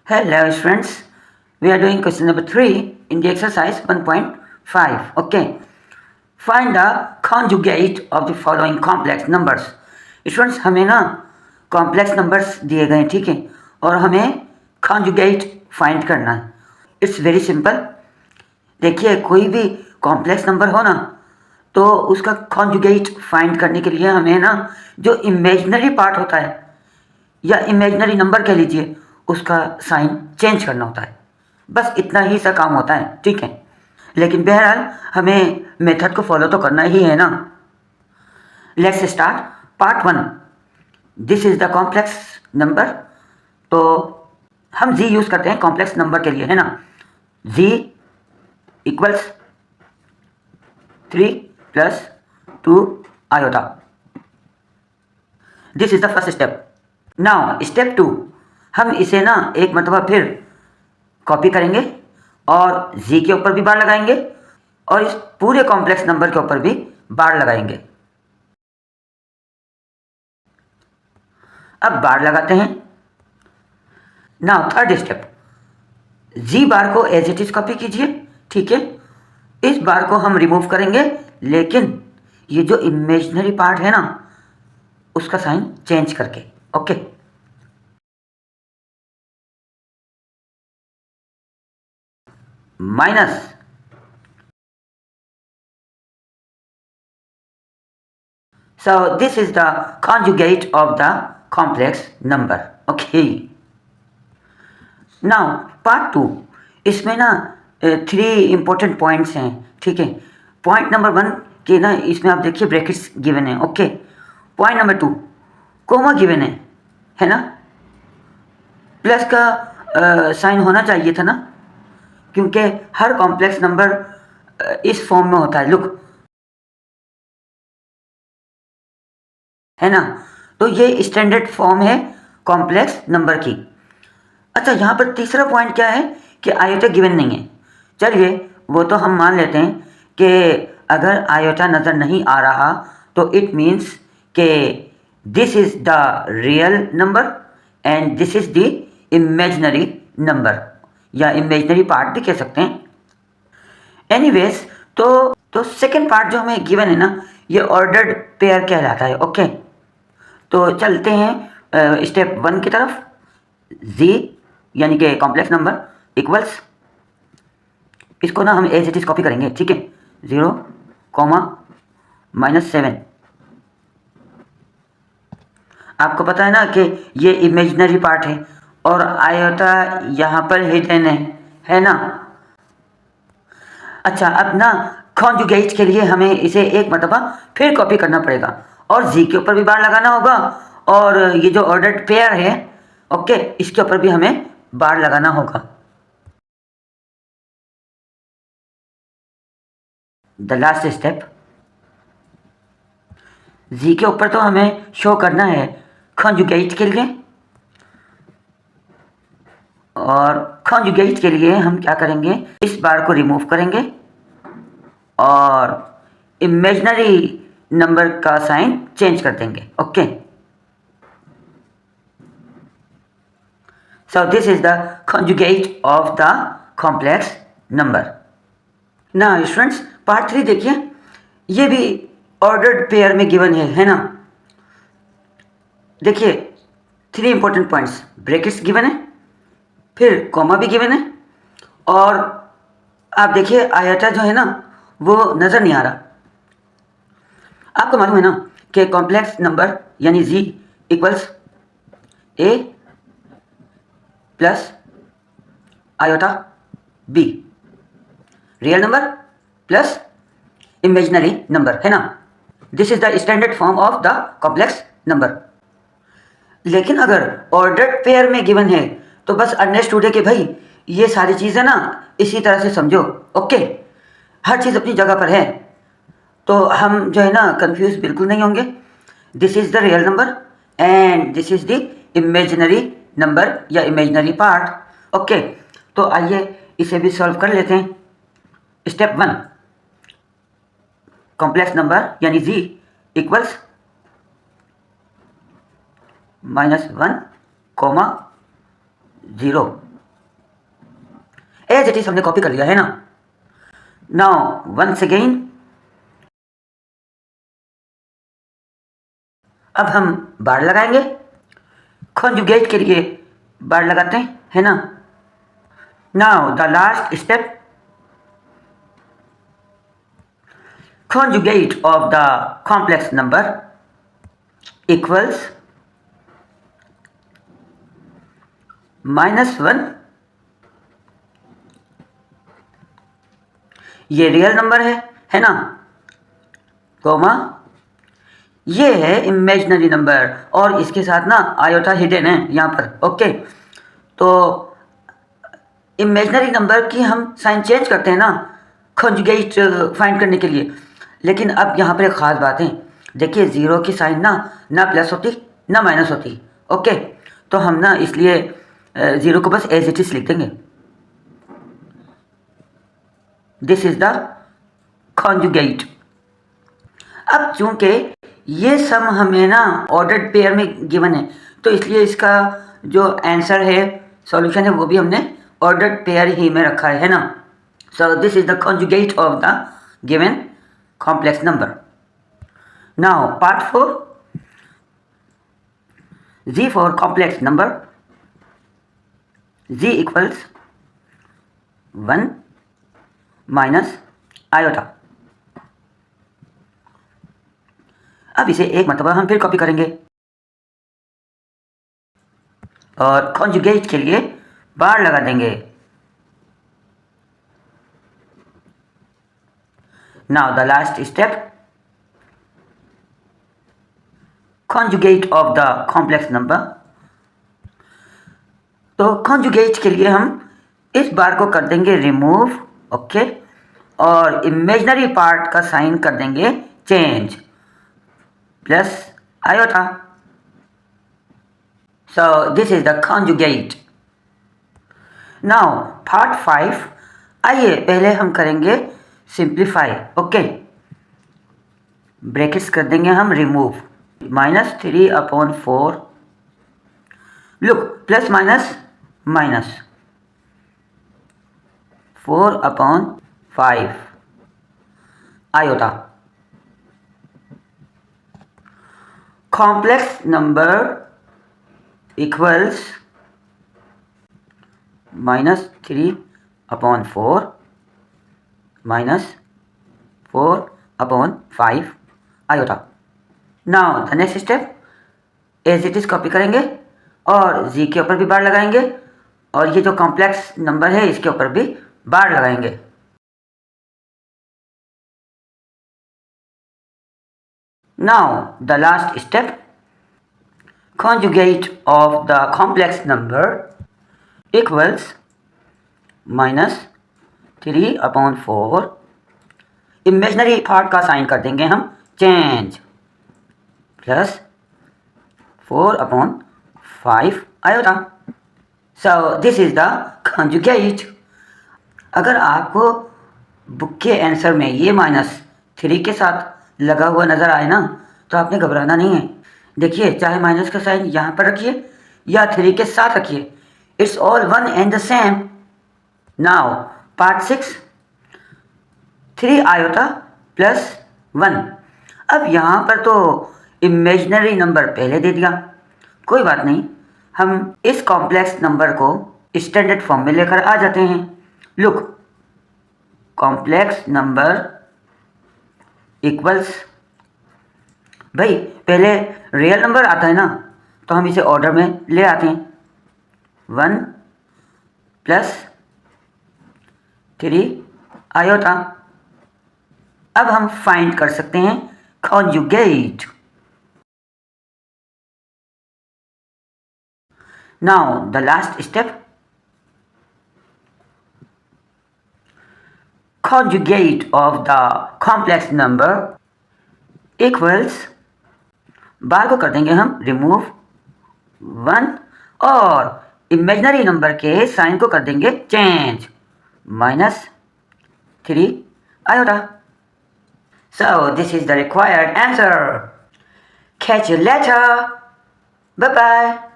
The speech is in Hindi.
Hello students, we are doing question number 3 in the exercise 1.5. Okay, find the conjugate of the following complex numbers. Students हमें ना कॉम्प्लेक्स नंबर्स दिए गए हैं, ठीक है, और हमें कॉन्जुगेट फाइंड करना है. It's very simple. देखिए कोई भी कॉम्प्लेक्स नंबर हो ना तो उसका कॉन्जुगेट फाइंड करने के लिए हमें ना जो इमेजिनरी पार्ट होता है या इमेजिनरी नंबर कह लीजिए उसका साइन चेंज करना होता है. बस इतना ही सा काम होता है, ठीक है. लेकिन बहरहाल हमें मेथड को फॉलो तो करना ही है ना. Let's start part 1. This is the complex number. तो हम जी यूज करते हैं कॉम्प्लेक्स नंबर के लिए, है ना. Z equals 3 plus 2 iota. This is the first step. Now step 2, हम इसे ना एक मरतबा फिर कॉपी करेंगे और जी के ऊपर भी बार लगाएंगे और इस पूरे कॉम्प्लेक्स नंबर के ऊपर भी बार लगाएंगे. अब बार लगाते हैं. नाउ थर्ड स्टेप, जी बार को एज इट इज कॉपी कीजिए, ठीक है. इस बार को हम रिमूव करेंगे, लेकिन ये जो इमेजिनरी पार्ट है ना उसका साइन चेंज करके. Okay, minus. So this is the conjugate of the complex number. Okay. Now part 2. इसमें ना 3 इंपॉर्टेंट पॉइंट्स हैं, ठीक है. पॉइंट नंबर 1 के ना इसमें आप देखिए ब्रैकेट्स गिवन है. Okay. Point number 2 comma given है ना. प्लस का साइन होना चाहिए था ना, क्योंकि हर कॉम्प्लेक्स नंबर इस फॉर्म में होता है. लुक, है ना. तो ये स्टैंडर्ड फॉर्म है कॉम्प्लेक्स नंबर की. अच्छा, यहाँ पर तीसरा पॉइंट क्या है कि आयोटा गिवन नहीं है. चलिए वो तो हम मान लेते हैं कि अगर आयोटा नज़र नहीं आ रहा तो इट मीन्स कि this is the real number and this is the imaginary number, या इमेजिनरी पार्ट भी कह सकते हैं. एनीवेज, तो सेकेंड पार्ट जो हमें गिवन है ना ये ऑर्डर्ड पेयर कहलाता है. ओके, तो चलते हैं स्टेप 1 की तरफ. जी यानी कि कॉम्प्लेक्स नंबर इक्वल्स, इसको ना हम एज इट इज कॉपी करेंगे, ठीक है. 0, -7. आपको पता है ना कि ये इमेजिनरी पार्ट है और आयोटा यहाँ पर हिडन है ना. अच्छा, अब ना कॉन्जुगेट के लिए हमें इसे एक मरतबा फिर कॉपी करना पड़ेगा और जी के ऊपर भी बार लगाना होगा और ये जो ऑर्डर्ड पेयर है, ओके, इसके ऊपर भी हमें बार लगाना होगा. द लास्ट स्टेप, जी के ऊपर तो हमें शो करना है कॉन्जुगेट के लिए, और कॉन्जुगेट के लिए हम क्या करेंगे, इस बार को रिमूव करेंगे और इमेजिनरी नंबर का साइन चेंज कर देंगे. Okay, so this is the conjugate of the complex number. ना स्टूडेंट्स पार्ट 3 देखिए, ये भी ऑर्डर्ड पेयर में गिवन है ना. देखिए 3 इंपॉर्टेंट पॉइंट्स, ब्रैकेट्स गिवन है, फिर कॉमा भी गिवन है, और आप देखिए आयता जो है ना वो नज़र नहीं आ रहा. आपको मालूम है ना कि कॉम्प्लेक्स नंबर यानी Z equals A plus iota B, real number plus imaginary number, है ना. This is the standard form of the complex number. लेकिन अगर ऑर्डर्ड पेयर में गिवन है तो बस अंडरस्टूड है कि भाई ये सारी चीज़ें ना इसी तरह से समझो. ओके, हर चीज़ अपनी जगह पर है, तो हम जो है ना कंफ्यूज बिल्कुल नहीं होंगे. This is the real number and this is the imaginary number या इमेजिनरी पार्ट. ओके, तो आइए इसे भी सॉल्व कर लेते हैं. स्टेप 1, कॉम्प्लेक्स नंबर यानी Z equals -1, 0. As it is हमने कॉपी कर लिया है ना। नाउ वंस अगेन अब हम बार लगाएंगे, कॉन्जुगेट के लिए बार लगाते हैं, है ना। Now the last step, conjugate of the complex number equals -1, ये रियल नंबर है ना, कोमा ये है इमेजिनरी नंबर और इसके साथ ना आयोटा हिडन है यहाँ पर। ओके, तो इमेजिनरी नंबर की हम साइन चेंज करते हैं ना कॉन्जुगेट फाइंड करने के लिए, लेकिन अब यहाँ पर एक ख़ास बात है। देखिए ज़ीरो की साइन ना प्लस होती ना माइनस होती। ओके, तो हम ना इसलिए ज़ीरो को बस एज इट इज लिख देंगे। This is the conjugate. अब चूंकि ये सम हमें ना ऑर्डर्ड पेयर में गिवन है, तो इसलिए इसका जो आंसर है, सॉल्यूशन है, वो भी हमने ऑर्डर्ड पेयर ही में रखा है ना। So this is the conjugate of the given complex number. Now part 4, Z for complex number, Z equals 1 minus iota. अब इसे एक मरतबा हम फिर कॉपी करेंगे और कॉन्जुगेट के लिए बार लगा देंगे। Now the last step, conjugate of the complex number। तो conjugate के लिए हम इस बार को कर देंगे रिमूव, ओके, और इमेजिनरी पार्ट का साइन कर देंगे change plus iota. So this is the conjugate। Now part 5, आइए पहले हम करेंगे सिंप्लीफाई। ओके, ब्रैकेट्स कर देंगे हम remove, -3/4, look plus minus minus 4/5 iota. Complex number equals -3/4 -4/5 iota. Now the next step, as it is copy करेंगे और जी के ऊपर भी बार लगाएंगे और ये जो कॉम्प्लेक्स नंबर है इसके ऊपर भी बार लगाएंगे। Now the last step, conjugate of the complex number equals -3/4, imaginary part का साइन कर देंगे हम change plus 4/5 iota. So this is the conjugate. अगर आपको बुक के आंसर में ये -3 के साथ लगा हुआ नज़र आए ना, तो आपने घबराना नहीं है। देखिए चाहे माइनस का साइन यहाँ पर रखिए या 3 के साथ रखिए, it's all one and the same. Now part 6, 3 iota plus 1। अब यहाँ पर तो इमेजिनरी नंबर पहले दे दिया, कोई बात नहीं, हम इस कॉम्प्लेक्स नंबर को स्टैंडर्ड फॉर्म में लेकर आ जाते हैं। लुक, कॉम्प्लेक्स नंबर इक्वल्स, भाई पहले रियल नंबर आता है ना, तो हम इसे ऑर्डर में ले आते हैं, 1 + 3 आयोटा। अब हम फाइंड कर सकते हैं conjugate. Now the last step, conjugate of the complex number equals, बार को कर देंगे हम रिमूव 1 और इमेजिनरी नंबर के साइन को कर देंगे change -3 iota. So this is the required answer. Catch you later. Bye bye.